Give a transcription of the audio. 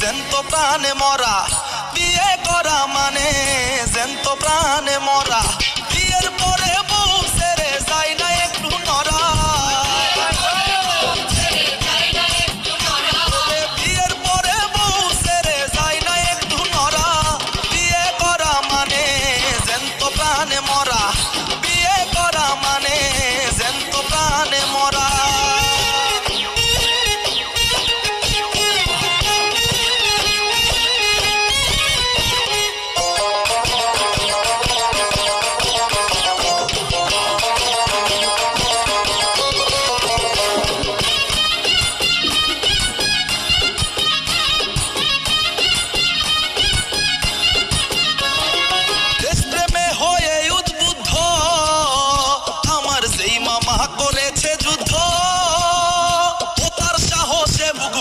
জ্যান্ত প্রাণে মরা, বিয়ে করা মানে জ্যান্ত প্রাণে মরা। বিয়ের পরে বউ ছেড়ে যায় না একটু নড়া, বিয়ের পরে বউ ছেড়ে যায় না একটু নড়া। বিয়ে করা মানে জ্যান্ত প্রাণে মরা, বিয়ে করা মানে জ্যান্ত প্রাণে মরা। করেছে যুদ্ধ, ও তার সাহসে বুক